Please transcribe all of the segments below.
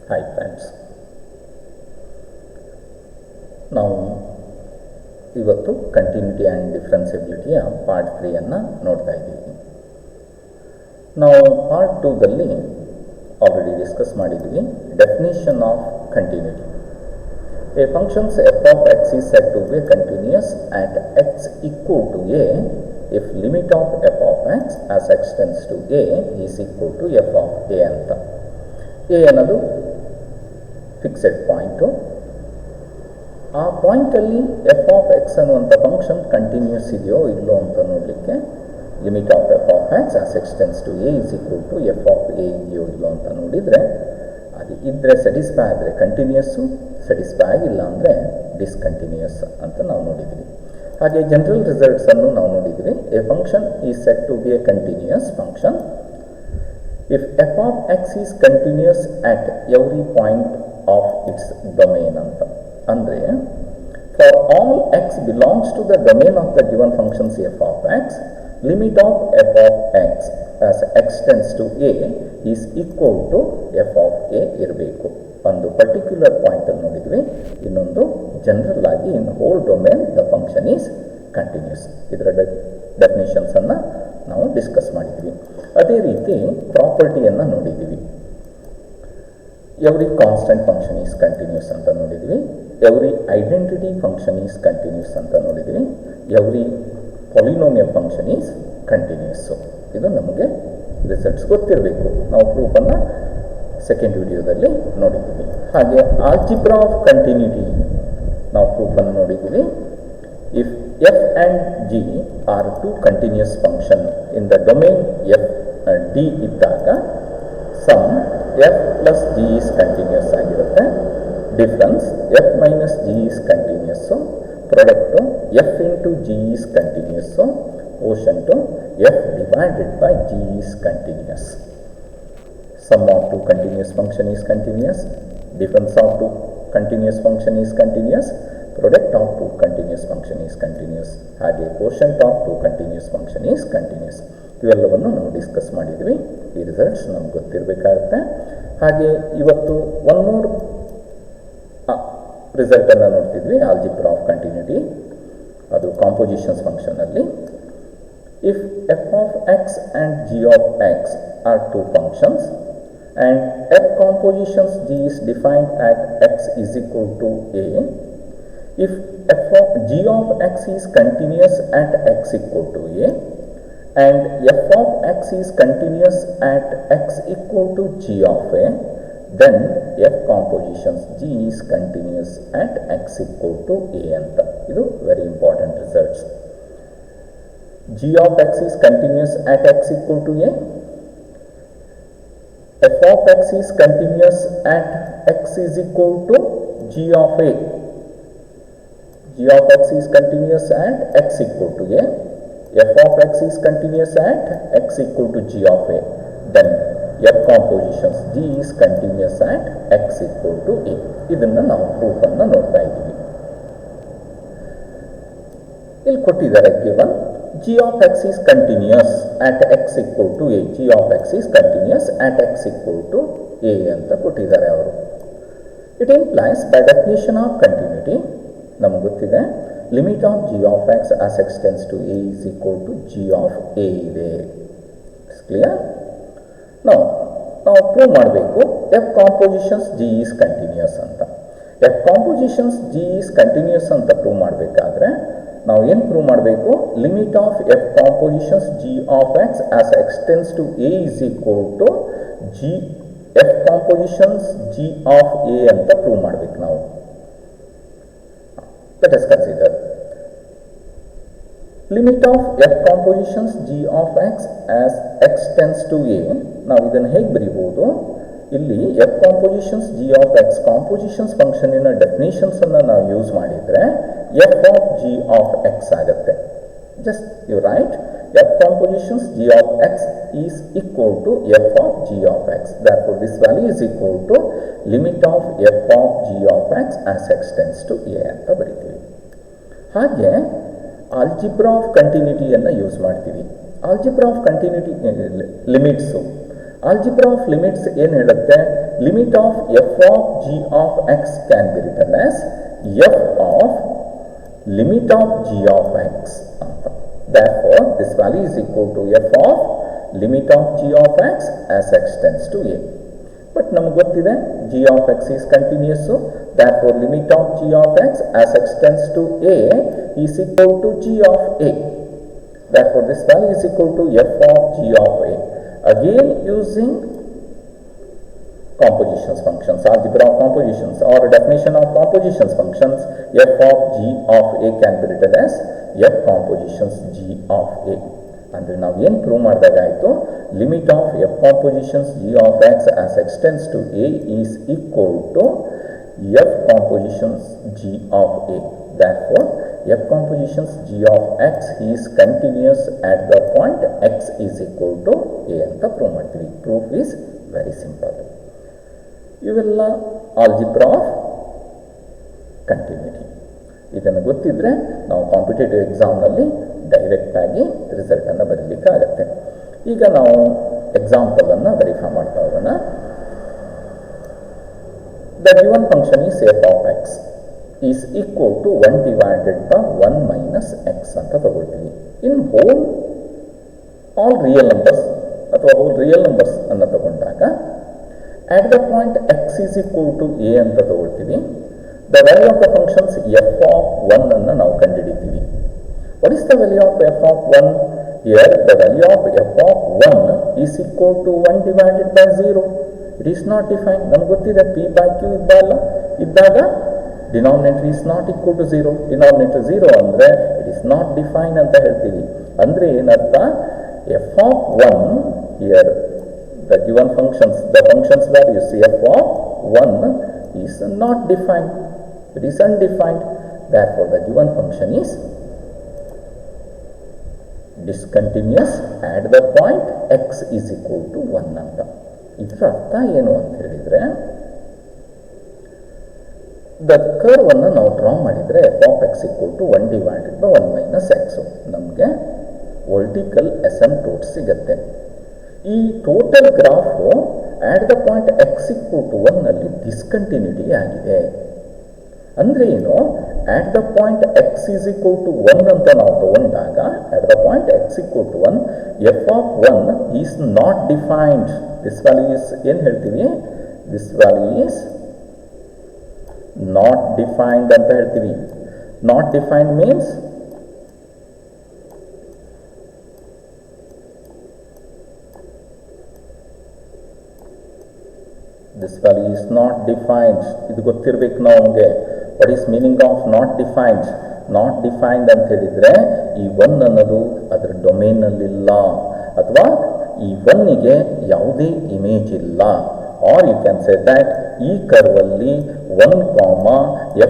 Hi friends, ನಾವು ಇವತ್ತು continuity and ಡಿಫರೆನ್ಸಿಬಿಲಿಟಿಯ part 3 ನೋಡ್ತಾ ಇದ್ದೀವಿ. ನಾವು ಪಾರ್ಟ್ 2ದಲ್ಲಿ ಆಲ್ರೆಡಿ ಡಿಸ್ಕಸ್ ಮಾಡಿದ್ವಿ definition of continuity. A functions f of x is said to be continuous at x equal to a if limit of f of x as x tends to a is equal to f of a ಅಂತ. a ಅನ್ನೋದು fixed point. ಆ ಪಾಯಿಂಟಲ್ಲಿ F of X ಅನ್ನುವಂಥ function continuous ಇದೆಯೋ ಇಲ್ಲೋ ಅಂತ ನೋಡಲಿಕ್ಕೆ limit of F of X as extends to A is equal to F of A ಇದೆಯೋ ಇಲ್ಲೋ ಅಂತ ನೋಡಿದರೆ ಅದು ಇದ್ದರೆ ಸ್ಯಾಟಿಸ್ಫೈ ಆದರೆ ಕಂಟಿನ್ಯೂಸ್ಸು, ಸ್ಯಾಟಿಸ್ಫೈ ಆಗಿಲ್ಲ ಅಂದರೆ ಡಿಸ್ಕಂಟಿನ್ಯೂಯಸ್ ಅಂತ ನಾವು ನೋಡಿದ್ವಿ. ಹಾಗೆ ಜನರಲ್ ರಿಸಲ್ಟ್ಸನ್ನು ನಾವು ನೋಡಿದ್ವಿ. A function is set to be a continuous function if f of x is continuous at every point of its domain ಅಂತ. ಅಂದರೆ for all x belongs to the domain of the given functions f of x, limit of f of x as x tends to a is equal to f of a ಇರಬೇಕು. ಒಂದು particular ಪಾಯಿಂಟಲ್ಲಿ ನೋಡಿದ್ವಿ. ಇನ್ನೊಂದು general ಆಗಿ in whole domain the function is continuous. ಇದರ ಡೆಫಿನೇಷನ್ಸನ್ನು ನಾವು discuss ಮಾಡಿದ್ವಿ. ಅದೇ ರೀತಿ ಪ್ರಾಪರ್ಟಿಯನ್ನು ನೋಡಿದ್ದೀವಿ. Every constant function is continuous ಅಂತ ನೋಡಿದ್ವಿ. Every identity function is continuous ಅಂತ ನೋಡಿದ್ವಿ. Every polynomial function is continuous. ಇದು ನಮಗೆ ರಿಸಲ್ಟ್ಸ್ ಗೊತ್ತಿರಬೇಕು. ನಾವು ಪ್ರೂಫನ್ನು ಸೆಕೆಂಡ್ ವಿಡಿಯೋದಲ್ಲಿ ನೋಡಿದ್ದೀವಿ. ಹಾಗೆ ಆಲ್ಜಿಬ್ರಾ ಆಫ್ ಕಂಟಿನ್ಯೂಟಿ ನಾವು ಪ್ರೂಫನ್ನು ನೋಡಿದ್ದೀವಿ. If f and g are two continuous function in the domain f d ಇದ್ದಾಗ sum f plus g is continuous ಆಗಿರುತ್ತೆ. Difference f minus g is continuous. Product f into g is continuous. quotient f divided by g is continuous. Sum of two continuous function is continuous. Difference of two continuous function is continuous. Product of two continuous function is continuous. ಹಾಗೆ quotient of two continuous function is continuous. ಇವೆಲ್ಲವನ್ನು ನಾವು discuss ಮಾಡಿದ್ವಿ. ಈ results ನಮ್ಗೆ ಗೊತ್ತಿರಬೇಕಾಗುತ್ತೆ. ಹಾಗೆ ಇವತ್ತು one more ರಿಸಲ್ಟನ್ನು ನೋಡ್ತಿದ್ವಿ, ಆಲ್ಜಿಬ್ರಾ ಆಫ್ ಕಂಟಿನ್ಯೂಟಿ. ಅದು ಕಾಂಪೋಸಿಷನ್ಸ್ ಫಂಕ್ಷನಲ್ಲಿ if f of x and g of x are two functions and f compositions g is defined at x is equal to a. If f of g of x is continuous at x equal to a and f of x is continuous at x equal to g of a, then f compositions g is continuous at x equal to a ಅಂತ. ಇದು very important results. g of x is continuous at x equal to a, f of x is continuous at x is equal to g of a. g of x is continuous at x equal to a, f of x is continuous at x equal to g of a, then f compositions g is continuous at x equal to a. ಇದನ್ನು ನಾವು ಪ್ರೂಫನ್ನು ನೋಡ್ತಾ ಇದ್ದೀವಿ. ಇಲ್ಲಿ ಕೊಟ್ಟಿದ್ದಾರೆ given g of x is continuous at x equal to a, g of x is continuous at x equal to a ಅಂತ ಕೊಟ್ಟಿದ್ದಾರೆ ಅವರು. It implies by definition of continuity ನಮ್ಗೆ ಗೊತ್ತಿದೆ limit of g of X as X tends to A is equal to g of a ಇದೆ. Clear? ನಾವು prove ಮಾಡಬೇಕು f compositions g is continuous ಅಂತ. F compositions g is continuous ಅಂತ prove ಮಾಡಬೇಕಾದ್ರೆ ನಾವು ಏನು ಪ್ರೂವ್ ಮಾಡಬೇಕು? Limit of f compositions g of X as X tends to A is equal to g f compositions g of a ಅಂತ prove ಮಾಡಬೇಕು ನಾವು. Let us consider limit of f compositions g of x as x tends to a. ನಾವು ಇದನ್ನು ಹೇಗೆ ಬರೀಬಹುದು? ಇಲ್ಲಿ f compositions g of x compositions function ಇನ definitions ಅನ್ನು ನಾವು ಯೂಸ್ ಮಾಡಿದ್ರೆ f of g of x ಆಗುತ್ತೆ. Just you write f compositions g of x is equal to f of g of x. Therefore this value is equal to limit of f of g of x as x tends to a ಅಂತ ಬರೀತೀವಿ. ಹಾಗೆ algebra of ಕಂಟಿನ್ಯೂಟಿಯನ್ನು use ಮಾಡ್ತೀವಿ. Algebra of continuity limits algebra of limits ಏನು ಹೇಳುತ್ತೆ? Limit of F of g of X can be return as F of limit of g of X ಅಂತ. therefore this value is equal to f of limit of g of x as x tends to a. But ನಮಗೆ ಗೊತ್ತಿದೆ g of x is continuous, therefore limit of g of x as x tends to a is equal to g of a. Therefore this value is equal to f of g of a. Again using compositions functions, algebra of compositions or definition of compositions functions, f of g of a can be written as f compositions g of a. ಅಂದರೆ ನಾವು ಏನು prove ಮಾಡಿದಾಗಾಯಿತು, limit of f compositions g of X as extends to a is equal to f compositions g of a. therefore f compositions g of x is continuous at the point x is equal to a ಅಂತ prove ಮಾಡ್ತೀವಿ. Proof is very simple. ಇವೆಲ್ಲ algebra of continuity. ಇದನ್ನು ಗೊತ್ತಿದ್ರೆ ನಾವು competitive ಎಕ್ಸಾಮ್ನಲ್ಲಿ ಡೈರೆಕ್ಟಾಗಿ ರಿಸಲ್ಟನ್ನು ಬರೀಲಿಕ್ಕಾಗತ್ತೆ. ಈಗ ನಾವು ಎಕ್ಸಾಂಪಲನ್ನು ವೆರಿಫೈ ಮಾಡ್ತಾ ಹೋಗೋಣ. The given function is F of X is equal to 1 divided by 1 minus X ಅಂತ ತಗೊಳ್ತೀವಿ. In whole all real numbers ಅಥವಾ ಹೋಲ್ ರಿಯಲ್ ನಂಬರ್ಸ್ ಅನ್ನು ತಗೊಂಡಾಗ at the point x is equal to a ಅಂತ ತಗೊಳ್ತೀವಿ. the value of the functions f of 1 ಅನ್ನು ನಾವು ಕಂಡುಹಿಡಿತೀವಿ. what is the value of f of 1? here the value of f of 1 is equal to 1 divided by 0. it is not defined. ನಮಗೆ ಗೊತ್ತಿದೆ p by q ಇದ್ದಾಗ denominator is not equal to 0. Denominator 0 ಅಂದರೆ it is not defined ಅಂತ ಹೇಳ್ತೀವಿ. ಅಂದರೆ ಏನರ್ಥ, f of 1 here the given functions, the functions values f of 1 is not defined, it is undefined. therefore the given function is discontinuous at the point x is equal to 1 ಅಂತ. ಇದರ ಅರ್ಥ ಏನು ಅಂತ ಹೇಳಿದರೆ, ದ ಕರ್ವ್ ಅನ್ನು ನಾವು draw ಮಾಡಿದರೆ f of x equal to 1 divided by 1 minus x ನಮಗೆ ವರ್ಟಿಕಲ್ ಅಸಿಂಪ್ಟೋಟ್ ಸಿಗುತ್ತೆ. ಈ total graph at the point X equal to 1 ನಲ್ಲಿ ಡಿಸ್ಕಂಟಿನ್ಯೂಟಿ ಆಗಿದೆ. ಅಂದರೆ ಏನು, at the point X is equal to 1 ಅಂತ ನಾವು ತಗೊಂಡಾಗ at the point X equal to 1 F of 1 is not defined. This value is ಏನು ಹೇಳ್ತೀವಿ, this value is not defined ಅಂತ ಹೇಳ್ತೀವಿ. Not defined means this value is not defined. ಇದು ಗೊತ್ತಿರಬೇಕು ನಮಗೆ. what is meaning of not defined? not defined ಅಂತ ಹೇಳಿದರೆ ಈ 1 ಅನ್ನೋದು ಅದರ ಡೊಮೇನ್ನಲ್ಲಿಲ್ಲ, ಅಥವಾ ಈ 1ಗೆ ಯಾವುದೇ ಇಮೇಜ್ ಇಲ್ಲ. or you can say that ಈ ಕರ್ವಲ್ಲಿ 1 comma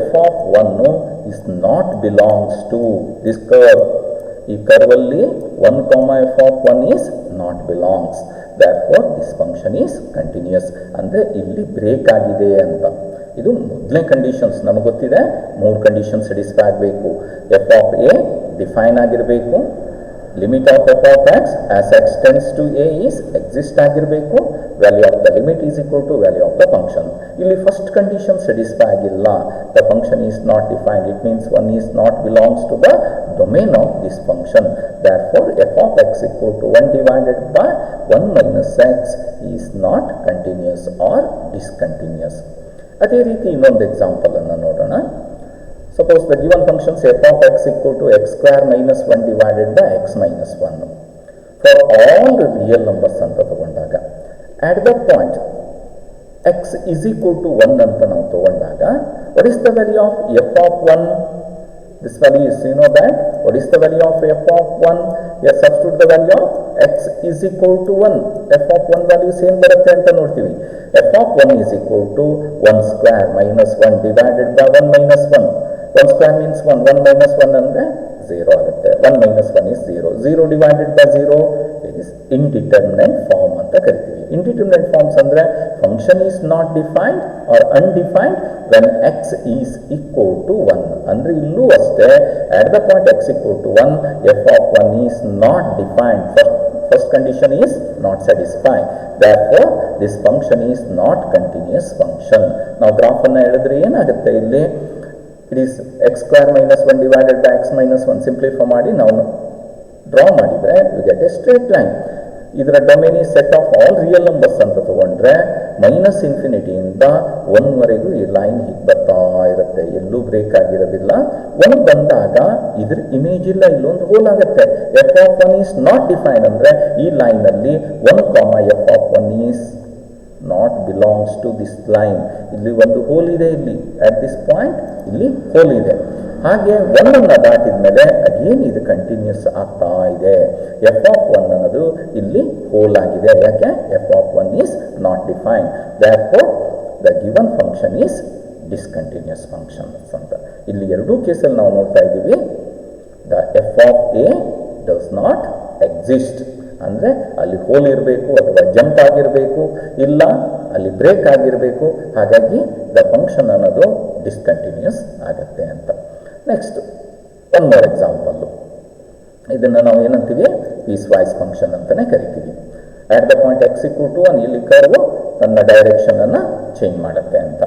f of 1 is not belongs to this curve. ಈ ಕರ್ವಲ್ಲಿ 1 comma f of 1 is not belongs. therefore this function is continuous. ಅಂದರೆ ಇಲ್ಲಿ ಬ್ರೇಕ್ ಆಗಿದೆ ಅಂತ. ಇದು ಮೊದಲನೇ ಕಂಡೀಷನ್ಸ್. ನಮಗೆ ಗೊತ್ತಿದೆ 3 ಕಂಡೀಷನ್ ಸ್ಯಾಟಿಸ್ಫೈ ಆಗಬೇಕು. ಎಫ್ ಆಫ್ ಎ ಡಿಫೈನ್ ಆಗಿರಬೇಕು, limit of F of X as X tends to a is exist ಆಗಿರಬೇಕು, value of the limit is equal to value of the function. ಇಲ್ಲಿ ಫಸ್ಟ್ ಕಂಡೀಷನ್ ಸ್ಯಾಟಿಸ್ಫೈ ಆಗಿಲ್ಲ, the function is not defined. It means 1 is not belongs to the domain of this function. therefore f of x equal to 1 divided by 1 minus x is not continuous or discontinuous. ಅದೇ ರೀತಿ ಇನ್ನೊಂದು example ಅನ್ನು ನೋಡೋಣ. Suppose the given functions f of x equal to x square minus 1 divided by x minus 1 for all real numbers ಅಂತ ತಗೊಂಡಾಗ at the point x is equal to 1 ಅಂತ ನಾವು ತಗೊಂಡಾಗ what is the value of f of 1? This value is, you know that, what is the value of f of 1? Yes, substitute the value of x is equal to 1. f of 1 values ಏನು ಬರುತ್ತೆ ಅಂತ ನೋಡ್ತೀವಿ. f of 1 is equal to 1 square minus 1 divided by 1 minus 1. 1 square means 1, 1 minus 1 ಅಂದರೆ 0 ಆಗುತ್ತೆ. 1 minus 1 is 0. 0 divided by 0 is indeterminate form ಅಂತ ಕರಿತೀವಿ. indeterminate forms ಅಂದರೆ function is not defined or undefined when x is equal to 1. ಅಂದರೆ ಇಲ್ಲೂ ಅಷ್ಟೇ at the point x equal to 1 f of 1 is not defined. First condition is not satisfied. Therefore, this function is not continuous function. ನಾವು graph ಅನ್ನು ಹೇಳಿದ್ರೆ ಏನಾಗುತ್ತೆ ಇಲ್ಲಿ? It is X square minus 1 divided by X minus 1 simplify ಮಾಡಿ ನಾವು draw ಮಾಡಿದರೆ you get a straight line. ಇದರ domain ಈ set of all real numbers ಅಂತ ತಗೊಂಡ್ರೆ ಮೈನಸ್ ಇನ್ಫಿನಿಟಿಯಿಂದ 1 ವರೆಗೂ ಈ ಲೈನ್ ಹೀಗೆ ಬರ್ತಾ ಇರುತ್ತೆ, ಎಲ್ಲೂ ಬ್ರೇಕ್ ಆಗಿರೋದಿಲ್ಲ. 1 ಬಂದಾಗ ಇದ್ರ ಇಮೇಜ್ ಇಲ್ಲ, ಇಲ್ಲೊಂದು ಹೋಲ್ ಆಗುತ್ತೆ. F of 1 is not define ಅಂದರೆ ಈ ಲೈನಲ್ಲಿ 1 F of 1 is not belongs to this line. ಇಲ್ಲಿ ಒಂದು ಹೋಲ್ ಇದೆ, ಇಲ್ಲಿ ಅಟ್ ದಿಸ್ ಪಾಯಿಂಟ್ ಇಲ್ಲಿ ಹೋಲ್ ಇದೆ. ಹಾಗೆ 1 ಅನ್ನು ದಾಟಿದ ಮೇಲೆ ಅಗೇನ್ ಇದು ಕಂಟಿನ್ಯೂಸ್ ಆಗ್ತಾ ಇದೆ. ಎಫ್ ಆಫ್ 1 ಅನ್ನೋದು ಇಲ್ಲಿ ಹೋಲ್ ಆಗಿದೆ. ಯಾಕೆ? F of 1 is not define. Therefore the given function is discontinuous function ಅಂತ. ಇಲ್ಲಿ ಎರಡೂ ಕೇಸಲ್ಲಿ ನಾವು ನೋಡ್ತಾ ಇದ್ದೀವಿ the f of A does not exist. ಅಂದರೆ ಅಲ್ಲಿ ಹೋಲ್ ಇರಬೇಕು ಅಥವಾ ಜಂಪ್ ಆಗಿರಬೇಕು, ಇಲ್ಲ ಅಲ್ಲಿ ಬ್ರೇಕ್ ಆಗಿರಬೇಕು. ಹಾಗಾಗಿ ದ ಫಂಕ್ಷನ್ ಅನ್ನೋದು ಡಿಸ್ಕಂಟಿನ್ಯೂಸ್ ಆಗುತ್ತೆ ಅಂತ. Next one more example. ಇದನ್ನು ನಾವು ಏನಂತೀವಿ? ಪೀಸ್ ವೈಸ್ ಫಂಕ್ಷನ್ ಅಂತಲೇ ಕರಿತೀವಿ. At the point X equal to 1 ಇಲ್ಲಿ ಕರ್ವು ತನ್ನ ಡೈರೆಕ್ಷನನ್ನು ಚೇಂಜ್ ಮಾಡುತ್ತೆ ಅಂತ.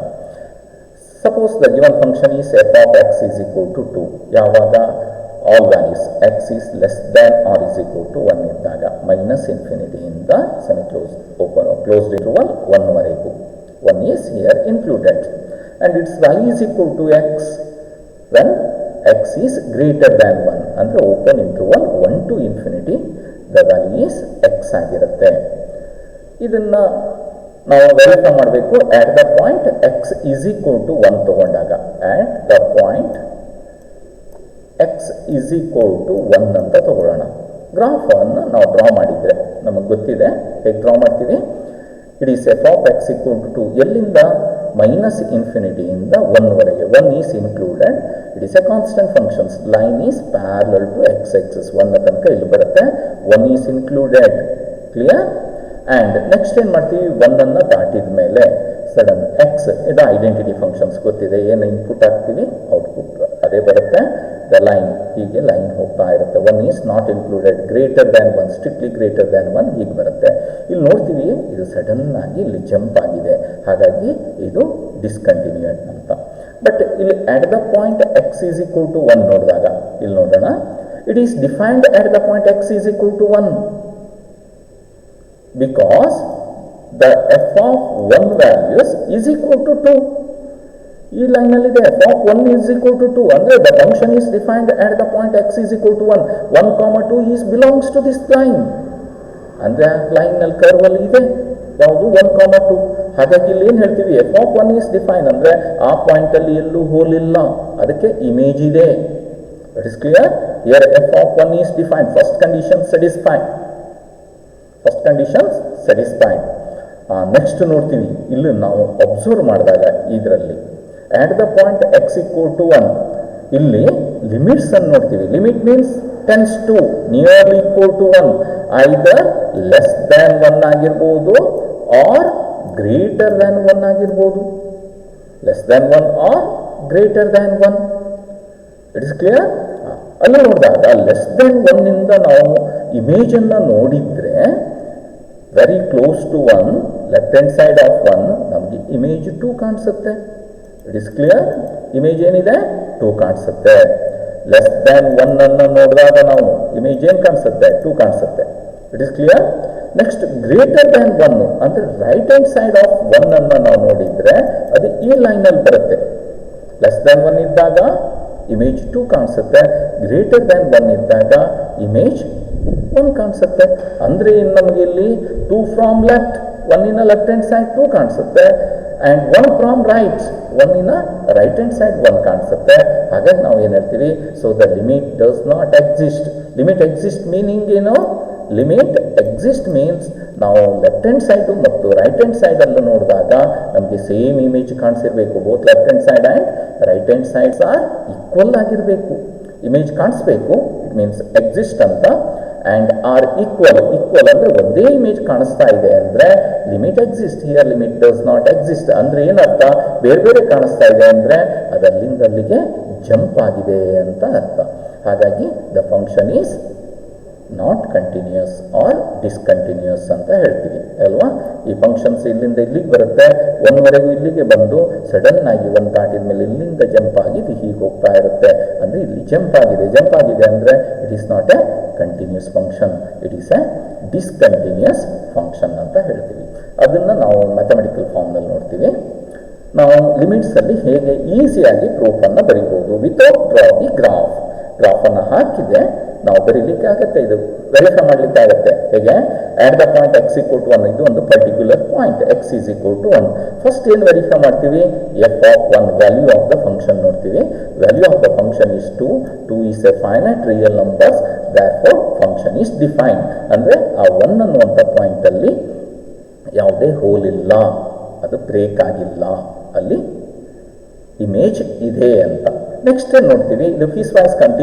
Suppose the given function is F of X is equal to 2. ಯಾವಾಗ? All values X is less than or is equal to 1 ಇದ್ದಾಗ, minus ಇನ್ಫಿನಿಟಿಯಿಂದ ಸೆಮಿ ಕ್ಲೋಸ್ಡ್ ಇಂಟರ್ವಲ್ 1 ವರೆಗೂ. 1 is here included and its value is equal to X when x is greater than 1 ಅಂದರೆ open interval 1 to infinity the value is x ಆಗಿರುತ್ತೆ. ಇದನ್ನು ನಾವು verify ಮಾಡಬೇಕು at the point x is equal to 1 ತಗೊಂಡಾಗ. at the point x is equal to 1 ಅಂತ ತಗೊಳ್ಳೋಣ. ಗ್ರಾಫನ್ನು ನಾವು draw ಮಾಡಿದರೆ ನಮಗೆ ಗೊತ್ತಿದೆ ಹೇಗೆ ಡ್ರಾ ಮಾಡ್ತೀವಿ. It is F of X equal to 2 ಎಲ್ಲಿಂದ? ಮೈನಸ್ ಇನ್ಫಿನಿಟಿಯಿಂದ 1 ವರೆಗೆ. 1 is included. It is a constant functions. Line is parallel to X axis 1 ತನಕ ಇಲ್ಲಿ ಬರುತ್ತೆ. 1 is included. Clear? And next ಏನು ಮಾಡ್ತೀವಿ? 1 ಅನ್ನು ದಾಟಿದ ಮೇಲೆ ಸಡನ್ ಎಕ್ಸ್ ಇದು ಐಡೆಂಟಿಟಿ ಫಂಕ್ಷನ್ಸ್ ಗೊತ್ತಿದೆ. ಏನು ಇನ್ಪುಟ್ ಹಾಕ್ತೀವಿ ಔಟ್ಪುಟ್ ಅದೇ ಬರುತ್ತೆ. ದ ಲೈನ್ ಹೀಗೆ ಲೈನ್ ಹೋಗ್ತಾ ಇರುತ್ತೆ. 1 is not included, greater than 1, strictly greater than 1 ಹೀಗೆ ಬರುತ್ತೆ. ಇಲ್ಲಿ ನೋಡ್ತೀವಿ ಇದು ಸಡನ್ ಆಗಿ ಇಲ್ಲಿ ಜಂಪ್ ಆಗಿದೆ, ಹಾಗಾಗಿ ಇದು ಡಿಸ್ಕಂಟಿನ್ಯೂಯೆಡ್ ಅಂತ. ಬಟ್ ಇಲ್ಲಿ at the point X is equal to 1 ನೋಡಿದಾಗ ಇಲ್ಲಿ ನೋಡೋಣ, it is defined at the point X is equal to 1 because the f of 1 values is equal to 2. ಈ ಲೈನಲ್ಲಿದೆ f of 1 is equal to 2 ಅಂದರೆ the function is defined at the point X is equal to 1. 1, 2 is belongs to this line. ಅಂದರೆ ಲೈನಲ್ಲಿ ಕರ್ವಲ್ಲಿ ಇದೆ ಯಾವುದು? 1, 2. ಹಾಗಾಗಿ ಇಲ್ಲಿ ಏನು ಹೇಳ್ತೀವಿ? ಎಫ್ ಆಫ್ 1 ಈಸ್ ಡಿಫೈನ್ ಅಂದರೆ ಆ ಪಾಯಿಂಟಲ್ಲಿ ಎಲ್ಲೂ ಹೋಲ್ ಇಲ್ಲ, ಅದಕ್ಕೆ ಇಮೇಜ್ ಇದೆ. That is clear. Here F of 1 is define. First condition satisfied. First conditions satisfied. Next ನೋಡ್ತೀವಿ ಇಲ್ಲಿ ನಾವು ಅಬ್ಸರ್ವ್ ಮಾಡಿದಾಗ ಇದರಲ್ಲಿ at the point x equal to 1 ಇಲ್ಲಿ ಲಿಮಿಟ್ಸ್ ಅನ್ನು ನೋಡ್ತೀವಿ. Limit means tends to nearly equal to 1, either less than 1 ಆಗಿರ್ಬೋದು or greater than 1 ಆಗಿರ್ಬೋದು. Less than 1 or greater than 1. It is clear. ಅಲ್ಲಿ ನೋಡಿದಾಗ ಲೆಸ್ ದ್ಯಾನ್ 1 ಇಂದ ನಾವು ಇಮೇಜನ್ನು ನೋಡಿದರೆ very close to 1, left hand side of 1 ನಮಗೆ ಇಮೇಜ್ 2 ಕಾಣಿಸುತ್ತೆ. It is clear. ಇಮೇಜ್ ಏನಿದೆ? 2 ಕಾಣಿಸುತ್ತೆ. ಲೆಸ್ ದ್ಯಾನ್ 1 ಅನ್ನು ನೋಡಿದಾಗ ನಾವು ಇಮೇಜ್ ಏನು ಕಾಣಿಸುತ್ತೆ? 2 ಕಾಣಿಸುತ್ತೆ. It is clear. Next greater than 1 ಅಂದರೆ ರೈಟ್ ಹ್ಯಾಂಡ್ ಸೈಡ್ ಆಫ್ 1 ಅನ್ನು ನಾವು ನೋಡಿದರೆ ಅದು ಈ ಲೈನಲ್ಲಿ ಬರುತ್ತೆ. ಲೆಸ್ ದ್ಯಾನ್ 1 ಇದ್ದಾಗ ಇಮೇಜ್ 2 ಕಾಣಿಸುತ್ತೆ, ಗ್ರೇಟರ್ ದ್ಯಾನ್ 1 ಇದ್ದಾಗ ಇಮೇಜ್ 1 ಕಾಣಿಸುತ್ತೆ. ಅಂದರೆ ನಮಗೆ ಇಲ್ಲಿ 2 from left, 1 in left hand side 2 ಕಾಣಿಸುತ್ತೆ, and 1 from right, 1 in right hand side 1 ಕಾಣಿಸುತ್ತೆ. ಹಾಗಾಗಿ ನಾವು ಏನು ಹೇಳ್ತೀವಿ? So the limit does not exist. Limit exist meaning ಏನು? ಲಿಮಿಟ್ ಎಕ್ಸಿಸ್ಟ್ ಮೀನ್ಸ್ ನಾವು ಲೆಫ್ಟ್ ಹ್ಯಾಂಡ್ ಸೈಡು ಮತ್ತು ರೈಟ್ ಹ್ಯಾಂಡ್ ಸೈಡಲ್ಲೂ ನೋಡಿದಾಗ ನಮಗೆ ಸೇಮ್ ಇಮೇಜ್ ಕಾಣಿಸಿರಬೇಕು. Both left hand side and right hand sides are equal ಆಗಿರಬೇಕು. ಇಮೇಜ್ ಕಾಣಿಸ್ಬೇಕು, ಇಟ್ ಮೀನ್ಸ್ ಎಕ್ಸಿಸ್ಟ್ ಅಂತ. And are equal. ಈಕ್ವಲ್ ಅಂದರೆ ಒಂದೇ ಇಮೇಜ್ ಕಾಣಿಸ್ತಾ ಇದೆ ಅಂದರೆ limit exist. Here limit does not exist ಅಂದರೆ ಏನರ್ಥ? ಬೇರೆ ಬೇರೆ ಕಾಣಿಸ್ತಾ ಇದೆ ಅಂದರೆ ಅದಲ್ಲಿಂದ ಅಲ್ಲಿಗೆ ಜಂಪ್ ಆಗಿದೆ ಅಂತ ಅರ್ಥ. ಹಾಗಾಗಿ the function is not continuous or discontinuous ಅಂತ ಹೇಳ್ತೀವಿ ಅಲ್ವಾ. ಈ ಫಂಕ್ಷನ್ಸ್ ಇಲ್ಲಿಂದ ಇಲ್ಲಿಗೆ ಬರುತ್ತೆ, ಒಂದವರೆಗೂ ಇಲ್ಲಿಗೆ ಬಂದು ಸಡನ್ ಆಗಿ ಒಂದು ದಾಟಿದ ಮೇಲೆ ಇಲ್ಲಿಂದ ಜಂಪ್ ಆಗಿ ಇದು ಹೀಗೆ ಹೋಗ್ತಾ ಇರುತ್ತೆ. ಅಂದರೆ ಇಲ್ಲಿ ಜಂಪ್ ಆಗಿದೆ ಅಂದರೆ it is not a continuous function, it is a discontinuous function ಅಂತ ಹೇಳ್ತೀವಿ. ಅದನ್ನು ನಾವು ಮ್ಯಾಥಮೆಟಿಕಲ್ ಫಾರ್ಮ್ನಲ್ಲಿ ನೋಡ್ತೀವಿ. ನಾವು ಲಿಮಿಟ್ಸಲ್ಲಿ ಹೇಗೆ ಈಸಿಯಾಗಿ ಪ್ರೂಫನ್ನು ಬರೀಬೋದು ವಿತೌಟ್ ಡ್ರಾ ದಿ ಗ್ರಾಫನ್ನು ಹಾಕಿದೆ ನಾವು ಬರೀಲಿಕ್ಕೆ ಆಗುತ್ತೆ, ಇದು ವೆರಿಫೈ ಮಾಡಲಿಕ್ಕೆ ಆಗುತ್ತೆ. ಹೇಗೆ at the point X equal to 1, ಇದು ಒಂದು particular point X is equal to 1. First ಏನು ವೆರಿಫೈ ಮಾಡ್ತೀವಿ, f of 1 value of the function ನೋಡ್ತೀವಿ. Value of the function is 2 is a finite real numbers, therefore function is defined. ಅಂದರೆ ಆ 1 ಅನ್ನುವಂಥ ಪಾಯಿಂಟಲ್ಲಿ ಯಾವುದೇ hole ಇಲ್ಲ, ಅದು ಬ್ರೇಕ್ ಆಗಿಲ್ಲ, ಅಲ್ಲಿ ಇಮೇಜ್ ಇದೆ ಅಂತ. ನೆಕ್ಸ್ಟ್ ನೋಡ್ತೀವಿ, ಇದು ಪೀಸ್ ವೈಸ್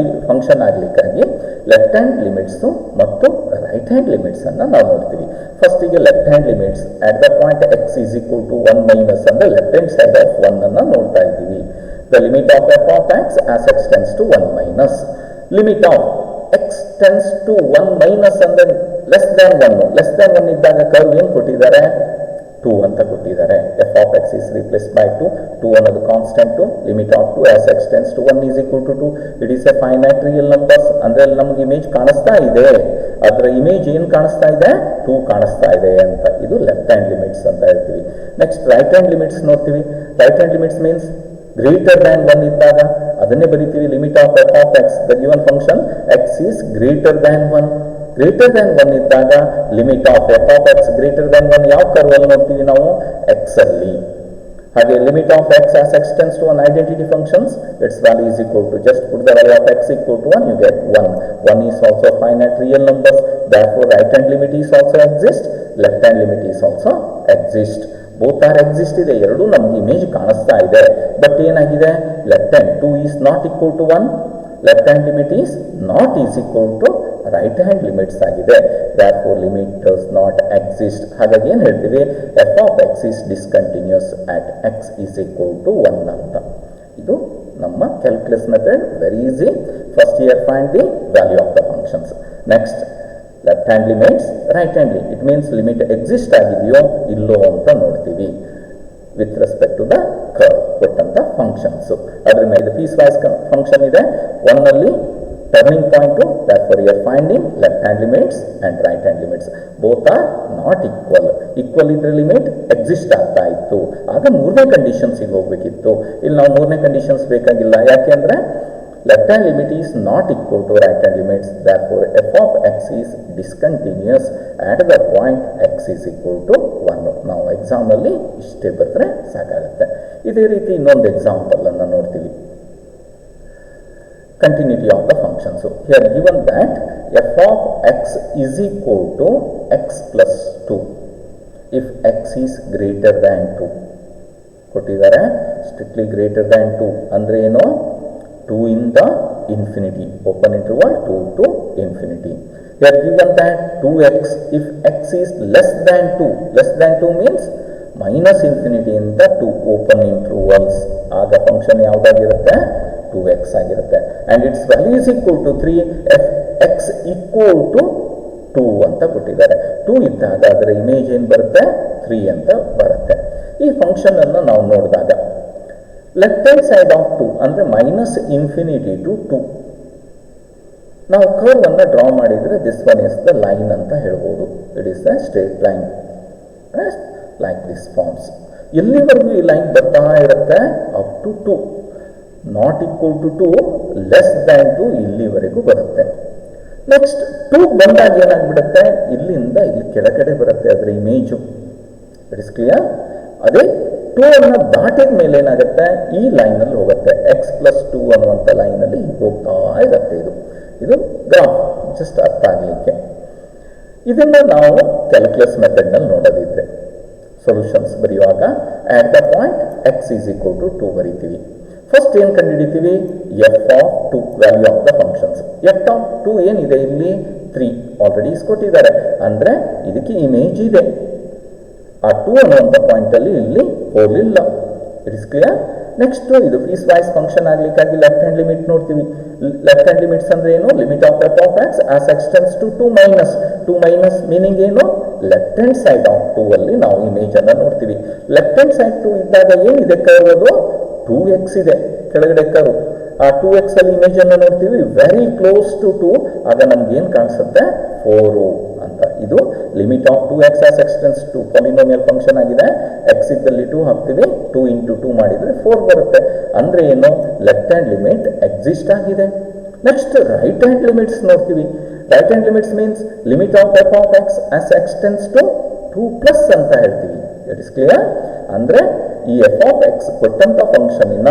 ಫಂಕ್ಷನ್ ಆಗಲಿಕ್ಕಾಗಿ ಲೆಫ್ಟ್ ಹ್ಯಾಂಡ್ ಲಿಮಿಟ್ಸು ಮತ್ತು ರೈಟ್ ಹ್ಯಾಂಡ್ ಲಿಮಿಟ್ಸನ್ನು ನಾವು ನೋಡ್ತೀವಿ. ಫಸ್ಟಿಗೆ left hand limits at the point X is equal to 1 minus ಅಂದರೆ ಲೆಫ್ಟ್ ಹ್ಯಾಂಡ್ ಸೈಡ್ ಆಫ್ 1 ಅನ್ನು ನೋಡ್ತಾ ಇದ್ದೀವಿ. The limit of F of X as X tends to 1 minus limit of x tends to 1 minus ಅಂದರೆ less than 1 ಇದ್ದಾಗ curve ಏನು ಕೊಟ್ಟಿದ್ದಾರೆ, 2 ಅಂತ ಕೊಟ್ಟಿದ್ದಾರೆ. F of X is replace by 2 ಅನ್ನೋದು constant. Limit of 2 as X tends to 1 is equal to 2. It is a finite real numbers ಅಂದರೆ ಅಲ್ಲಿ ನಮಗೆ ಇಮೇಜ್ ಕಾಣಿಸ್ತಾ ಇದೆ, ಅದರ ಇಮೇಜ್ ಏನು ಕಾಣಿಸ್ತಾ ಇದೆ, 2 ಕಾಣಿಸ್ತಾ ಇದೆ ಅಂತ. ಇದು ಲೆಫ್ಟ್ ಹ್ಯಾಂಡ್ ಲಿಮಿಟ್ಸ್ ಅಂತ ಹೇಳ್ತೀವಿ. ನೆಕ್ಸ್ಟ್ ರೈಟ್ ಹ್ಯಾಂಡ್ ಲಿಮಿಟ್ಸ್ ನೋಡ್ತೀವಿ. Right hand limits means greater than 1 ಇದ್ದಾಗ ಅದನ್ನೇ ಬರೀತೀವಿ. Limit of F of x the given function x is greater than 1. Greater than 1 ಇದ್ದಾಗ limit of F of x greater than 1 ಯಾವ ಕರ್ವಲ್ಲಿ ನೋಡ್ತೀವಿ ನಾವು, x ಅಲ್ಲಿ. ಹಾಗೆ limit of X as X tends to 1 identity functions it's value is equal to just put the value of X equal to 1 you get 1 is also finite real numbers, therefore right hand limit is also exist, left hand limit is also exist. Both are exist ಇದೆ, ಎರಡೂ ನಮ್ಗೆ image ಕಾಣಿಸ್ತಾ ಇದೆ. But ಏನಾಗಿದೆ, left hand 2 is not equal to 1, left hand limit is not is equal to right hand limits ಆಗಿದೆ. therefore limit does not exist. ಹಾಗಾಗಿ ಏನು ಹೇಳ್ತೀವಿ, F of X is discontinuous at X is equal to 1 ಅಂತ. ಇದು ನಮ್ಮ calculus method, very easy. First year find the value of the functions. Next left hand limits, right hand it means limit exist ಆಗಿದೆಯೋ ಇಲ್ಲೋ ಅಂತ ನೋಡ್ತೀವಿ with respect to the curve ಕೊಟ್ಟಂತ functions. ಅದ್ರ ಮೇಲೆ ಪೀಸ್ ವೈಸ್ ಫಂಕ್ಷನ್ ಇದೆ, 1 ಅಲ್ಲಿ turning point, therefore you are finding left hand limits and right hand limits. both are not equal ಇದ್ರೆ ಲಿಮಿಟ್ ಎಕ್ಸಿಸ್ಟ್ ಆಗ್ತಾ ಇತ್ತು. ಆಗ 3ನೇ ಕಂಡೀಷನ್ಸಿಗೆ ಹೋಗ್ಬೇಕಿತ್ತು. ಇಲ್ಲಿ ನಾವು 3ನೇ ಕಂಡೀಷನ್ಸ್ ಬೇಕಾಗಿಲ್ಲ. ಯಾಕೆ ಅಂದರೆ left hand limit is not equal to right hand limits, therefore F of X is discontinuous at the point X is equal to 1. ನಾವು ಎಕ್ಸಾಮಲ್ಲಿ ಇಷ್ಟೇ ಬರೆದ್ರೆ ಸಾಕಾಗುತ್ತೆ. ಇದೇ ರೀತಿ ಇನ್ನೊಂದು ಎಕ್ಸಾಂಪಲನ್ನು ನೋಡ್ತೀವಿ. Continuity of the function. So here given that f of x is equal to x plus 2 if x is greater than 2 ಕೊಟ್ಟಿದ್ದಾರೆ. ಸ್ಟ್ರಿಕ್ಟ್ಲಿ ಗ್ರೇಟರ್ ದ್ಯಾನ್ 2 ಅಂದರೆ ಏನು, 2 ಇಂದ infinity, open interval 2 to infinity. Here given that 2x if x is less than 2 means minus infinity ಇಂದ 2 open intervals. ಆಗ function ಯಾವುದಾಗಿರುತ್ತೆ, 2x ಆಗಿರುತ್ತೆ. And its value is equal to 3 F X equal to 2 ಅಂತ ಕೊಟ್ಟಿದ್ದಾರೆ. 2 ಇದ್ದಾಗ ಅದರ image ಏನು ಬರುತ್ತೆ, 3 ಅಂತ ಬರುತ್ತೆ. ಈ ಫಂಕ್ಷನನ್ನು ನಾವು ನೋಡಿದಾಗ ಲೆಫ್ಟ್ ಹ್ಯಾಂಡ್ ಸೈಡ್ ಆಫ್ 2 ಅಂದರೆ ಮೈನಸ್ ಇನ್ಫಿನಿಟಿ ಟು 2 ನಾವು ಕರ್ವನ್ನು ಡ್ರಾ ಮಾಡಿದರೆ this one is the line ಅಂತ ಹೇಳ್ಬೋದು. It is the straight line like this forms. ಎಲ್ಲಿವರೆಗೂ ಈ ಲೈನ್ ಬರ್ತಾ ಇರುತ್ತೆ, up to 2 not equal to 2 less than 2 ಇಲ್ಲಿವರೆಗೂ ಬರುತ್ತೆ. ನೆಕ್ಸ್ಟ್ 2 ಬಂದಾಗ ಏನಾಗ್ಬಿಡುತ್ತೆ, ಇಲ್ಲಿಂದ ಇಲ್ಲಿ ಕೆಳಗಡೆ ಬರುತ್ತೆ ಅದರ ಇಮೇಜು. It is clear. ಅದೇ 2 ಅನ್ನು ದಾಟಿದ ಮೇಲೆ ಏನಾಗುತ್ತೆ, ಈ ಲೈನಲ್ಲಿ ಹೋಗುತ್ತೆ, ಎಕ್ಸ್ ಪ್ಲಸ್ 2 ಅನ್ನುವಂಥ ಲೈನಲ್ಲಿ ಹೋಗ್ತಾ ಇರುತ್ತೆ. ಇದು ಗ್ರಾಫ್, ಜಸ್ಟ್ ಅರ್ಥ ಆಗಲಿಕ್ಕೆ. ಇದನ್ನು ನಾವು ಕ್ಯಾಲ್ಕುಲಸ್ ಮೆಥಡ್ನಲ್ಲಿ ನೋಡೋದಿದ್ರೆ ಸೊಲ್ಯೂಷನ್ಸ್ ಬರೆಯುವಾಗ at the point X is equal to 2 ಬರೀತೀವಿ. ಫಸ್ಟ್ ಏನು ಕಂಡುಹಿಡಿತೀವಿ, f of 2 value of the functions. F of 2 ಏನಿದೆ ಇಲ್ಲಿ 3 ಆಲ್ರೆಡಿ ಇಸ್ಕೊಟ್ಟಿದ್ದಾರೆ, ಅಂದರೆ ಇದಕ್ಕೆ ಇಮೇಜ್ ಇದೆ. ಆ 2 ಅನ್ನುವಂಥ ಪಾಯಿಂಟಲ್ಲಿ ಇಲ್ಲಿ ಹೋಲಿಲ್ಲ. It is clear. ನೆಕ್ಸ್ಟ್ ಇದು ಪೀಸ್ ವೈಸ್ ಫಂಕ್ಷನ್ ಆಗಲಿಕ್ಕಾಗಿ ಲೆಫ್ಟ್ ಹ್ಯಾಂಡ್ ಲಿಮಿಟ್ ನೋಡ್ತೀವಿ. ಲೆಫ್ಟ್ ಹ್ಯಾಂಡ್ ಲಿಮಿಟ್ಸ್ ಅಂದ್ರೆ ಏನು? Limit of F of X as extends to 2 minus meaning ಏನು? ಲೆಫ್ಟ್ ಹ್ಯಾಂಡ್ ಸೈಡ್ ಆಫ್ 2 ಅಲ್ಲಿ ನಾವು ಇಮೇಜ್ ಅನ್ನು ನೋಡ್ತೀವಿ. ಲೆಫ್ಟ್ ಹ್ಯಾಂಡ್ ಸೈಡ್ 2 ಇದ್ದಾಗ ಏನಿದೆ ಕರ್ವ್? ಅದು 2x ಇದೆ ಕೆಳಗಡೆ ಕರ್ವ್. ಆ 2x ಅಲ್ಲಿ ಇಮೇಜ್ ಅನ್ನು ನೋಡ್ತೀವಿ, ವೆರಿ ಕ್ಲೋಸ್ ಟು 2, ಆಗ ನಮ್ಗೆ ಏನ್ ಕಾಣಿಸುತ್ತೆ? 4 ಅಂತ. ಇದು limit of 2x as extends to polynomial function ಆಗಿದೆ. ಎಕ್ಸ್ ಇದ್ದಲ್ಲಿ 2 ಹಾಕ್ತೀವಿ, 2 ಇಂಟು 2 ಮಾಡಿದ್ರೆ 4 ಬರುತ್ತೆ. ಅಂದ್ರೆ ಏನು? ಲೆಫ್ಟ್ ಹ್ಯಾಂಡ್ ಲಿಮಿಟ್ ಎಕ್ಸಿಸ್ಟ್ ಆಗಿದೆ. ನೆಕ್ಸ್ಟ್ ರೈಟ್ ಹ್ಯಾಂಡ್ ಲಿಮಿಟ್ಸ್ ನೋಡ್ತೀವಿ. Right hand limits means limit of F of X as extends to 2+ ಅಂತ ಹೇಳ್ತೀವಿ. It is clear? ಅಂದ್ರೆ ಈ ಎಫ್ ಆಫ್ ಎಕ್ಸ್ ಕೊಟ್ಟಂತ function in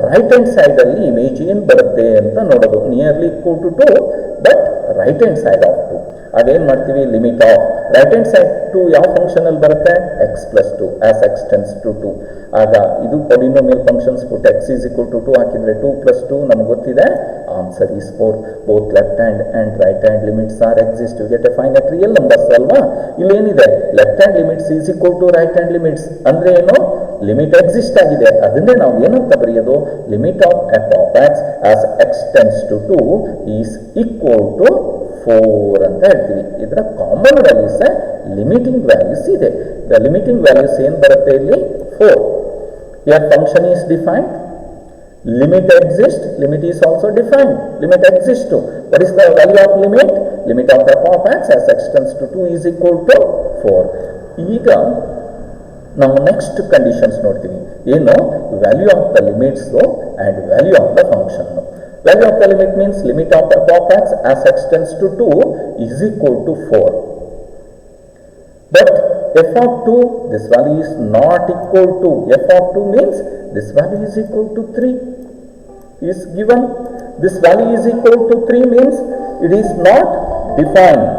right hand side ಅಲ್ಲಿ image ಏನ್ ಬರುತ್ತೆ ಅಂತ ನೋಡೋದು. Nearly equal to 2 but right hand side of 2. ಅದೇನ್ ಮಾಡ್ತೀವಿ? Limit of right hand side 2 ಯಾವ ಫಂಕ್ಷನ್ ಅಲ್ಲಿ ಬರುತ್ತೆ? x+2 as extends to 2. ಆಗ ಇದು polynomial functions put x is equal to 2 ಹಾಕಿದ್ರೆ 2+2 ನಮಗೆ ಗೊತ್ತಿದೆ, answer is 4. Both left hand and right hand limits are exist to get a finite real numbers ಅಲ್ವಾ? ಇಲ್ಲಿ ಏನಿದೆ? Left hand limits is equal to right hand limits. ಅಂದ್ರೆ ಏನು? Limit exist ಆಗಿದೆ. ಅದನ್ನೇ ನಾವು ಏನಂತ ಬರೆಯೋದು? Limit of F of X as extends to 2 is equal to 4 ಅಂತ ಹೇಳ್ತೀವಿ. ಇದರ ಕಾಮನ್ ವ್ಯಾಲ್ಯೂಸ್ ಲಿಮಿಟಿಂಗ್ ವ್ಯಾಲ್ಯೂಸ್ ಇದೆ. ದ ಲಿಮಿಟಿಂಗ್ ವ್ಯಾಲ್ಯೂಸ್ ಏನ್ ಬರುತ್ತೆ ಇಲ್ಲಿ? 4. Your function is defined. Limit exists. Limit is also defined. Limit exists too. What is the value of limit? Limit of f of x as extends to 2 is equal to 4. ಈಗ ನಾವು next conditions ನೋಡ್ತೀವಿ. ಏನು? Value of the limits and value of the function. Value of the limit means limit of f of x as extends to 2 is equal to 4. But f of 2, this value is not equal to, f of 2 means this value is equal to 3 is given. This value is equal to 3 means it is not defined.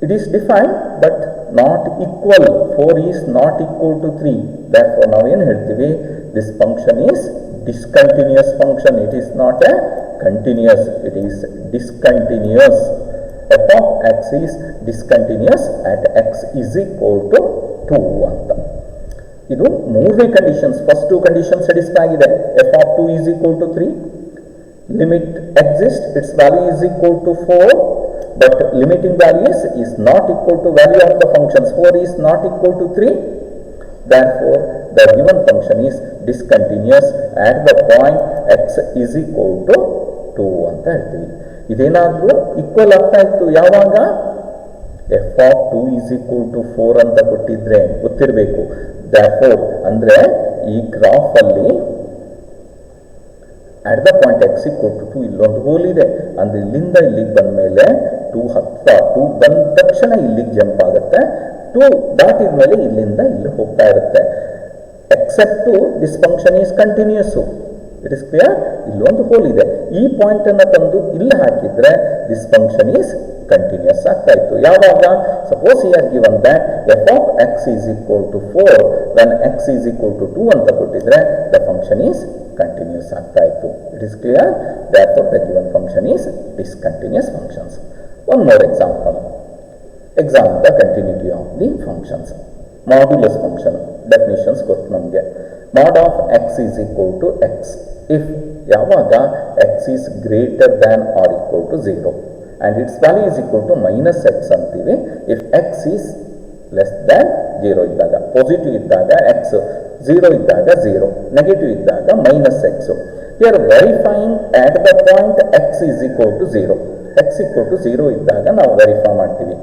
It is defined but not equal. 4 is not equal to 3. Therefore, now ಏನು ಹೇಳ್ತೀವಿ? This function is discontinuous function. It is not a continuous. It is discontinuous. F of x is discontinuous at x is equal to 2 ಅಂತ. ಇದು ಮೂರನೇ conditions. First 2 condition satisfy ಆಗಿದೆ. f of 2 is equal to 3. Limit exists. Its value is equal to 4. But limiting values is not equal to value of the functions. 4 is not equal to 3. Therefore, the given function is discontinuous at the point x is equal to 2 ಅಂತ ಹೇಳ್ತೀವಿ. ಇದೇನಾದರೂ equal ಆಗ್ತಾ ಇತ್ತು ಯಾವಾಗ? F of 2 is equal to 4 ಅಂತ ಕೊಟ್ಟಿದ್ರೆ ಗೊತ್ತಿರಬೇಕು. therefore ಅಂದರೆ ಈ ಗ್ರಾಫ್ ಅಲ್ಲಿ at the point x equal to 2 ಇಲ್ಲೊಂದು ಹೋಲ್ ಇದೆ. ಅಂದ್ರೆ ಇಲ್ಲಿಂದ ಇಲ್ಲಿಗೆ ಬಂದ ಮೇಲೆ 2 ಬಂದ ತಕ್ಷಣ ಇಲ್ಲಿಗೆ ಜಂಪ್ ಆಗುತ್ತೆ. 2 ದಾಟಿದ ಮೇಲೆ ಇಲ್ಲಿಂದ ಇಲ್ಲಿ ಹೋಗ್ತಾ ಇರುತ್ತೆ. Except this function is continuous. It is clear? ಇಲ್ಲೊಂದು ಹೋಲ್ ಇದೆ. ಈ ಪಾಯಿಂಟ್ ಅನ್ನು ತಂದು ಇಲ್ಲಿ ಹಾಕಿದ್ರೆ ದಿಸ್ ಫಂಕ್ಷನ್ ಈಸ್ ಕಂಟಿನ್ಯೂಸ್ ಆಗ್ತಾ ಇತ್ತು. ಯಾವಾಗ? Suppose here given that F of X is equal to 4 when X is equal to 2 ಅಂತ ಕೊಟ್ಟಿದ್ರೆ ದ ಫಂಕ್ಷನ್ ಈಸ್ ಕಂಟಿನ್ಯೂಸ್ ಆಗ್ತಾ ಇತ್ತು. It is clear? therefore the given function is discontinuous functions. One more example. Examine the continuity of the functions. Modulus function definitions ಗೊತ್ತು ನಮಗೆ. mod of x is equal to x if ಯಾವಾಗ x is greater than or equal to 0 and its value is equal to minus x ಅಂತೀವಿ. if x is less than 0 ಇದ್ದಾಗ, positive ಇದ್ದಾಗ x, 0 ಇದ್ದಾಗ 0, negative ಇದ್ದಾಗ minus x. we are verifying at the point x is equal to 0. x equal to 0 ಇದ್ದಾಗ ನಾವು verify ಮಾಡ್ತೀವಿ.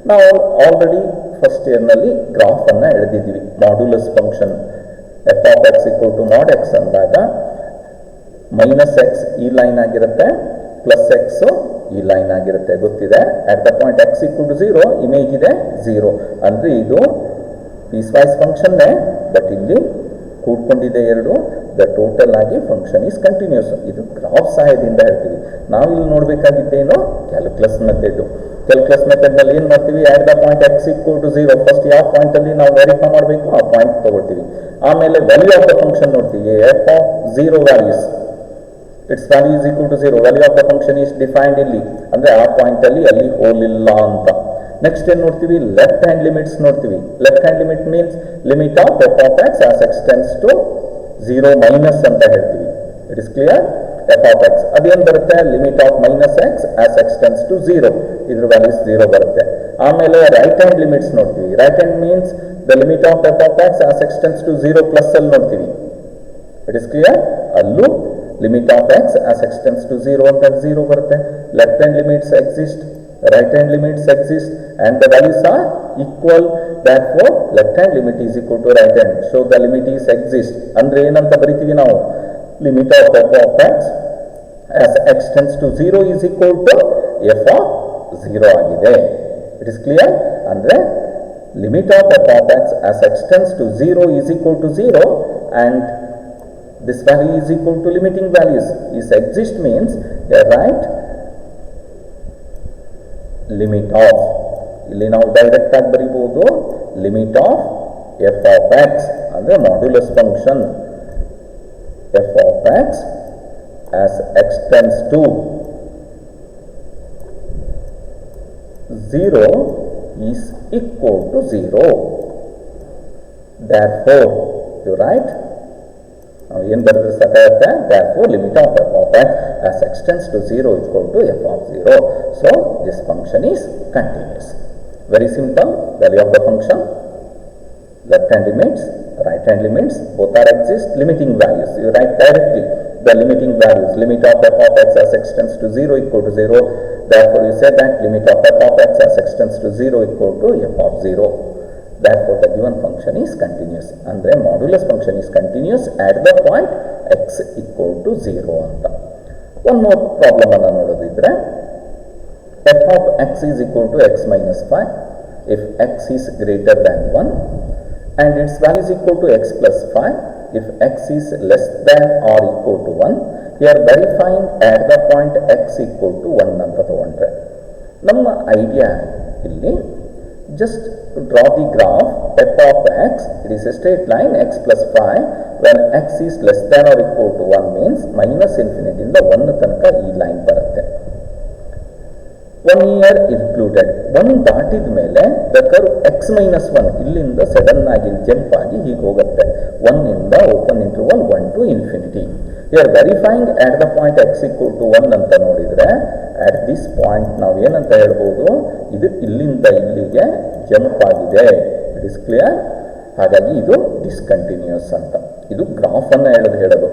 ನಾವು already first ಇಯರ್ನಲ್ಲಿ ಗ್ರಾಫ್ ಅನ್ನು ಎಳೆದಿದ್ದೀವಿ. Modulus function f of X equal to mod x ಅಂದಾಗ ಮೈನಸ್ ಎಕ್ಸ್ ಈ ಲೈನ್ ಆಗಿರುತ್ತೆ, ಪ್ಲಸ್ ಎಕ್ಸ್ ಈ ಲೈನ್ ಆಗಿರುತ್ತೆ, ಗೊತ್ತಿದೆ. At the point X equal to 0 image ಇದೆ 0 ಅಂದರೆ ಇದು ಪೀಸ್ ವೈಸ್ ಫಂಕ್ಷನ್ನೇ, ಬಟ್ ಇಲ್ಲಿ ಕೂಡ್ಕೊಂಡಿದೆ ಎರಡು. ದ ಟೋಟಲ್ ಆಗಿ ಫಂಕ್ಷನ್ ಈಸ್ ಕಂಟಿನ್ಯೂಸ್. ಇದು ಗ್ರಾಫ್ ಸಹಾಯದಿಂದ ಹೇಳ್ತೀವಿ. ನಾವು ಇಲ್ಲಿ ನೋಡಬೇಕಾಗಿದ್ದೇನು? Calculus method. ಕ್ಯಾಲ್ಕುಲಸ್ ಮೆಥಡ್ನಲ್ಲಿ ಏನು ಮಾಡ್ತೀವಿ? At the point X equal to 0 first ಯಾವ ಪಾಯಿಂಟಲ್ಲಿ ನಾವು ವೆರಿಫೈ ಮಾಡಬೇಕು ಆ ಪಾಯಿಂಟ್ ತಗೊಳ್ತೀವಿ. ಆಮೇಲೆ ವ್ಯಾಲ್ಯೂ ಆಫ್ ದ ಫಂಕ್ಷನ್ ನೋಡ್ತೀವಿ. F of 0 values, it's value is equal to 0. Value of the function is defined ಇಲ್ಲಿ, ಅಂದರೆ ಆ ಪಾಯಿಂಟಲ್ಲಿ ಅಲ್ಲಿ ಹೋಲ್ ಇಲ್ಲ ಅಂತ. ನೆಕ್ಸ್ಟ್ ಏನು ನೋಡ್ತೀವಿ, ಲೆಫ್ಟ್ ಹ್ಯಾಂಡ್ ಲಿಮಿಟ್ಸ್ ನೋಡ್ತೀವಿ. Left hand limit means limit of F of X as X tends to 0 minus ಅಂತ ಹೇಳ್ತೀವಿ. It is clear. F of X ಅದೇನು ಬರುತ್ತೆ, limit of minus X as X tends to 0, ಇದ್ರ values 0 ಬರುತ್ತೆ. ಆಮೇಲೆ right hand limits ನೋಡ್ತೀವಿ. Right hand means the limit of F of X as X tends to 0 plus ಅಲ್ಲಿ ನೋಡ್ತೀವಿ. It is clear. ಅಲ್ಲೂ limit of X as X tends to 0 ಅಂತ 0 ಬರುತ್ತೆ. Left hand limits exist, right hand limits exist and the values are equal, therefore left hand limit is equal to right hand. So the limit is exist ಅಂದ್ರೆ ಏನಂತ ಬರಿತೀವಿ ನಾವು, limit of f of x as x tends to 0 is equal to f of 0 ಆಗಿದೆ. It is clear. ಅಂದ್ರೆ limit of f of x as x tends to 0 is equal to 0 and this value is equal to limiting values is exist means they write limit of, ಇಲ್ಲಿ ನಾವು direct ಆಗಿ ಬರೀಬಹುದು limit of F of x ಅಂದರೆ modulus function f of X as X tends to 0 is equal to 0. Therefore, you write ನಾವು ಏನು ಬರೆದ್ರೆ ಸಾಕಾಗುತ್ತೆ, therefore limit of f of x as x tends to 0 is equal to f of 0. So this function is continuous. Very simple. Value of the function, left hand limits, right hand limits, both are exist. Limiting values, you write directly the limiting values. Limit of f of x as x tends to 0 equal to 0. Therefore you say that limit of f of x as x tends to 0 equal to f of 0. Therefore the given function is continuous. Andre modulus function is continuous at the point x equal to 0 anta. One more problem anna nododidre, f of x is equal to x minus 5 if x is greater than 1 and its value is equal to x plus 5 if x is less than or equal to 1. Here verifying at the point x equal to 1 anta tagondre namma idea illi just draw the graph f of x. It is a straight line x plus 5 when x is less than or equal to 1 means minus infinity ಇಂದ 1 ತನಕ ಈ line ಬರುತ್ತೆ. 1 year included. 1 ದಾಟಿದ ಮೇಲೆ the curve x minus 1 ಇಲ್ಲಿಂದ sudden ಆಗಿ jump ಆಗಿ ಹೀಗೆ ಹೋಗುತ್ತೆ 1 ಇಂದ open interval 1 to infinity. Here verifying at the point x equal to 1 ಅಂತ ನೋಡಿದ್ರೆ at this point ನಾವು ಏನಂತ ಹೇಳ್ಬೋದು, ಇದು ಇಲ್ಲಿಂದ ಇಲ್ಲಿಗೆ ಜಂಪ್ ಆಗಿದೆ. It is clear. ಹಾಗಾಗಿ ಇದು ಡಿಸ್ಕಂಟಿನ್ಯೂಸ್ ಅಂತ. ಇದು ಗ್ರಾಫ್ ಅನ್ನು ಹೇಳೋದು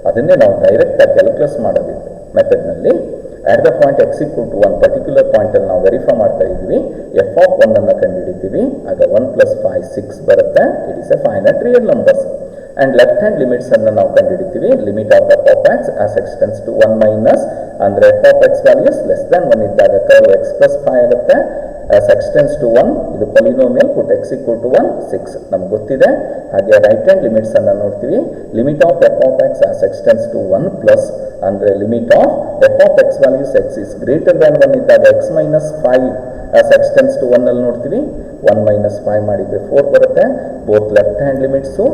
ಅದನ್ನೇ ನಾವು ಡೈರೆಕ್ಟ್ ಆಗಿ ಕ್ಯಾಲ್ಕುಲೇಟ್ ಮಾಡೋದಿದೆ ಮೆಥಡ್ನಲ್ಲಿ. at the point x equal to 1 particular point ಅಲ್ಲಿ ನಾವು ವೆರಿಫೈ ಮಾಡ್ತಾ ಇದ್ವಿ, ಎಫ್ ಆಫ್ 1 ಅನ್ನು ಕಂಡುಹಿಡಿತೀವಿ. ಆಗ 1 plus 5 6 ಬರುತ್ತೆ. It is a finite real numbers. and left hand limits ಅನ್ನು ನಾವು ಕಂಡುಹಿಡಿತೀವಿ. Limit of f of x as x tends to 1 minus ಅಂದ್ರೆ f of x values less than 1 ಇದ್ದಾಗ ಕರ್ವ್ x plus 5 ಆಗುತ್ತೆ. as x tends to 1 ಇದು polynomial, put x equal to 1 6 ನಮಗೆ ಗೊತ್ತಿದೆ. ಹಾಗೆ ರೈಟ್ ಹ್ಯಾಂಡ್ ಲಿಮಿಟ್ಸ್ ಅನ್ನು ನೋಡ್ತೀವಿ. Limit of f of x as x tends to 1 plus ಅಂದ್ರೆ limit of f of x values x is greater than 1 ಇದ್ದಾಗ x minus 5 as x tends to 1 ಅಲ್ಲಿ ನೋಡ್ತೀವಿ. 1 minus 5 ಮಾಡಿದ್ರೆ 4 ಬರುತ್ತೆ. Both left hand limits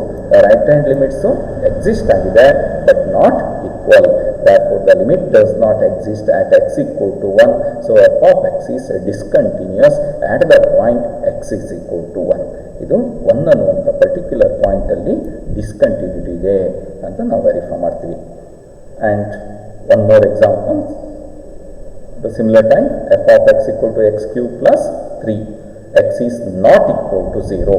right hand limits exist ಆಗಿದೆ but not equal. Therefore the limit does not exist at x equal to 1. So f of x is discontinuous at the point x is equal to 1. ಇದು 1 ಅನ್ನುವಂಥ particular point ಅಲ್ಲಿ discontinuity ಇದೆ ಅಂತ ನಾವು verify ಮಾಡ್ತೀವಿ. and one more example, the similar time f of x equal to x cube plus 3. x is not equal to 0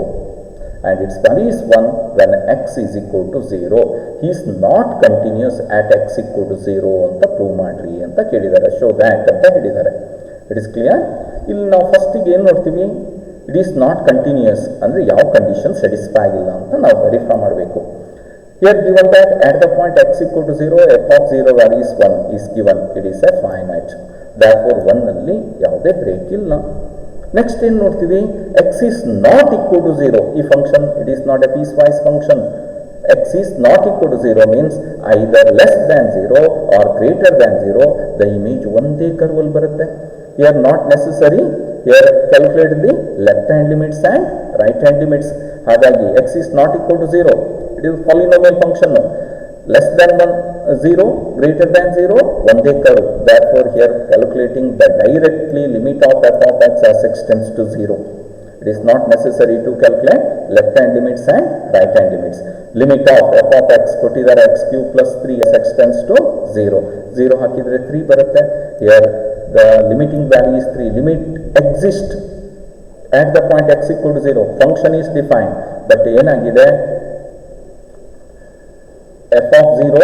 and its value is 1 when x is equal to 0. He is not continuous at x equal to 0 ಅಂತ prove ಮಾಡ್ರಿ ಅಂತ ಕೇಳಿದ್ದಾರೆ. Show that ಅಂತ ಹೇಳಿದ್ದಾರೆ. It is clear. ಇಲ್ಲಿ ನಾವು ಫಸ್ಟಿಗೆ ಏನು ನೋಡ್ತೀವಿ, ಇಟ್ ಈಸ್ ನಾಟ್ ಕಂಟಿನ್ಯೂಯಸ್ ಅಂದರೆ ಯಾವ ಕಂಡೀಷನ್ ಸ್ಯಾಟಿಸ್ಫೈ ಆಗಿಲ್ಲ ಅಂತ ನಾವು ವೆರಿಫೈ ಮಾಡಬೇಕು. Here given that at the point x equal to 0 f of 0 value is 1 is given. It is a finite. Therefore 1 ನಲ್ಲಿ ಯಾವುದೇ ಬ್ರೇಕ್ ಇಲ್ಲ. ನೆಕ್ಸ್ಟ್ ಏನು ನೋಡ್ತೀವಿ, x is not equal to 0. ಈ function it is not a piecewise function. x is not equal to 0 means either less than 0 or greater than 0. The image ಒಂದೇ curve ಅಲ್ಲಿ ಬರುತ್ತೆ. Here not necessary. Here calculate the left hand limits and right hand limits. ಹಾಗಾಗಿ x is not equal to 0. It is polynomial function. Less than 1 0 greater than 0 ಒಂದೇ curve. Therefore here calculating the directly limit of f of x as x tends to 0. It is not necessary to calculate left hand limits and right hand limits. Limit of f of x ಕೊಟ್ಟಿದ್ದಾರೆ x cube plus 3 as x tends to 0. 0 ಹಾಕಿದ್ರೆ 3 ಬರುತ್ತೆ. Here the limiting value is 3. Limit exists at the point x equal to 0. Function is defined. But ಏನಾಗಿದೆ f of 0,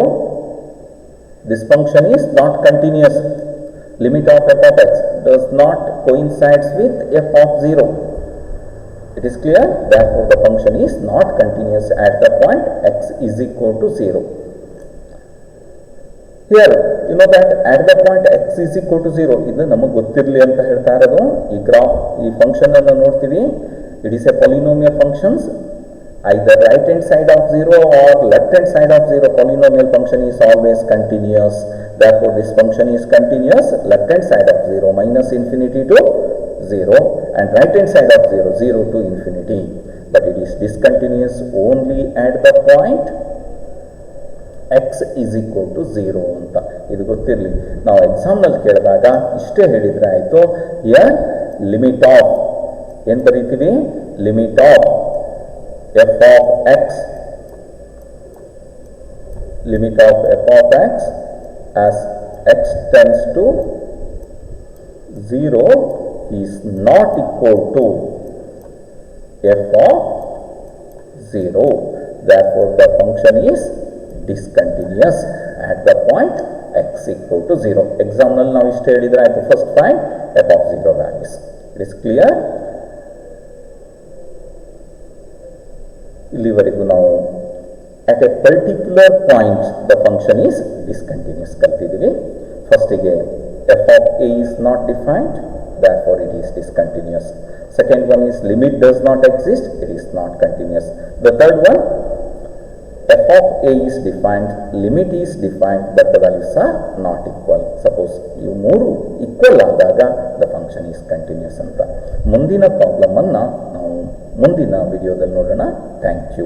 this function is not continuous. Limit of f of x does not coincides with f of 0. It is clear? Therefore, the function is not continuous at the point x is equal to 0. Here, you know that at the point x is equal to 0, ಇದು ನಮಗೆ ಗೊತ್ತಿರಲಿ ಅಂತ ಹೇಳ್ತಾ ಇರೋದು. ಈ graph, ಈ function ಅನ್ನು ನೋಡ್ತೀವಿ. It is a polynomial functions. Either right hand side of 0 or left hand side of 0, polynomial function is always continuous. Therefore, this function is continuous. Left hand side of 0 minus infinity to 0 and right hand side of 0, 0 to infinity. But it is discontinuous only at the point x is equal to 0 ಅಂತ ಇದು ಗೊತ್ತಿರಲಿ. ನಾವು ಎಕ್ಸಾಮ್ನಲ್ಲಿ ಕೇಳಿದಾಗ ಇಷ್ಟೇ ಹೇಳಿದರೆ ಆಯಿತು. Here limit of ಏನು ಬರೀತೀವಿ? Limit of f of x, limit of f of x as x tends to 0 is not equal to f of 0. Therefore, the function is discontinuous at the point x equal to 0. Example now is stated that first find f of 0 values. It is clear? ಇಲ್ಲಿವರೆಗೂ ನಾವು at a particular point the function is discontinuous ಕಲ್ತಿದ್ದೀವಿ. ಫಸ್ಟಿಗೆ f of a is not defined, therefore it is discontinuous. Second one is limit does not exist, it is not continuous. The third one, f of a is defined, limit is defined, but the values are not equal. Suppose ಇವು ಮೂರು equal ಆದಾಗ the function is continuous ಅಂತ. ಮುಂದಿನ problem ಅನ್ನು ನಾವು ಮುಂದಿನ ವಿಡಿಯೋದಲ್ಲಿ ನೋಡೋಣ. Thank you.